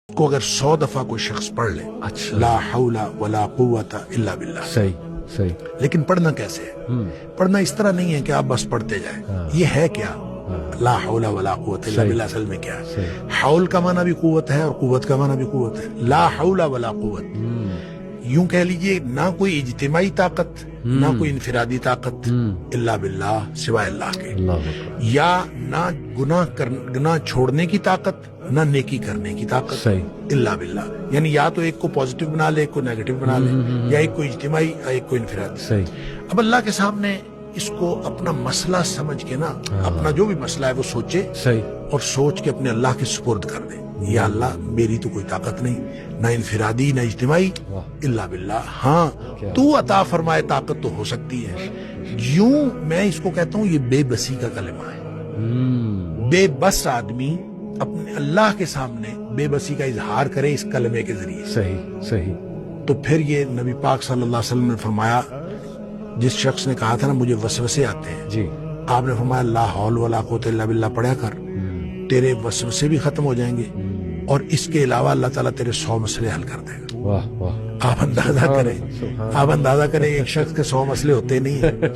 کو اگر 100 دفعہ کوئی شخص پڑھ لے اچھا لا حول ولا قوت الا باللہ، صحیح صحیح لیکن پڑھنا کیسے ہے؟ پڑھنا اس طرح نہیں ہے کہ آپ بس پڑھتے جائیں. یہ ہے کیا لا حول ولا قوت الا باللہ؟ اصل میں کیا ہے؟ حول کا معنی بھی قوت ہے اور قوت کا معنی بھی قوت ہے. لا حول ولا قوت، یوں کہہ لیجئے نہ کوئی اجتماعی طاقت نہ کوئی انفرادی طاقت الا باللہ، سوائے اللہ کے. اللہ اکبر. یا نہ گناہ چھوڑنے کی طاقت نہ نیکی کرنے کی طاقت صحیح الا باللہ. یعنی یا تو ایک کو پازیٹیو بنا لے، ایک کو نیگیٹو بنا لے، یا ایک کو اجتماعی ایک کو انفرادی. صحیح. اب اللہ کے سامنے اس کو اپنا مسئلہ سمجھ کے نا، اپنا جو بھی مسئلہ ہے وہ سوچے صحیح اور سوچ کے اپنے اللہ کے سپرد کر دے. یا اللہ میری تو کوئی طاقت نہیں، نہ انفرادی نہ اجتماعی الا باللہ. ہاں تو عطا فرمائے طاقت تو ہو سکتی ہے. یوں میں اس کو کہتا ہوں یہ بے بسی کا کلمہ ہے. بے بس آدمی اپنے اللہ کے سامنے بے بسی کا اظہار کرے اس کلمے کے ذریعے. صحیح صحیح. تو پھر یہ نبی پاک صلی اللہ علیہ وسلم نے فرمایا، جس شخص نے کہا تھا نا مجھے وسوسے آتے ہیں، جی آپ نے فرمایا لا حول ولا قوت الا باللہ پڑھا کر، تیرے وسوسے بھی ختم ہو جائیں گے اور اس کے علاوہ اللہ تعالیٰ تیرے 100 مسئلے حل کر دے گا. واہ واہ. آپ اندازہ کریں، آپ اندازہ کریں ایک شخص کے 100 مسئلے ہوتے نہیں ہیں.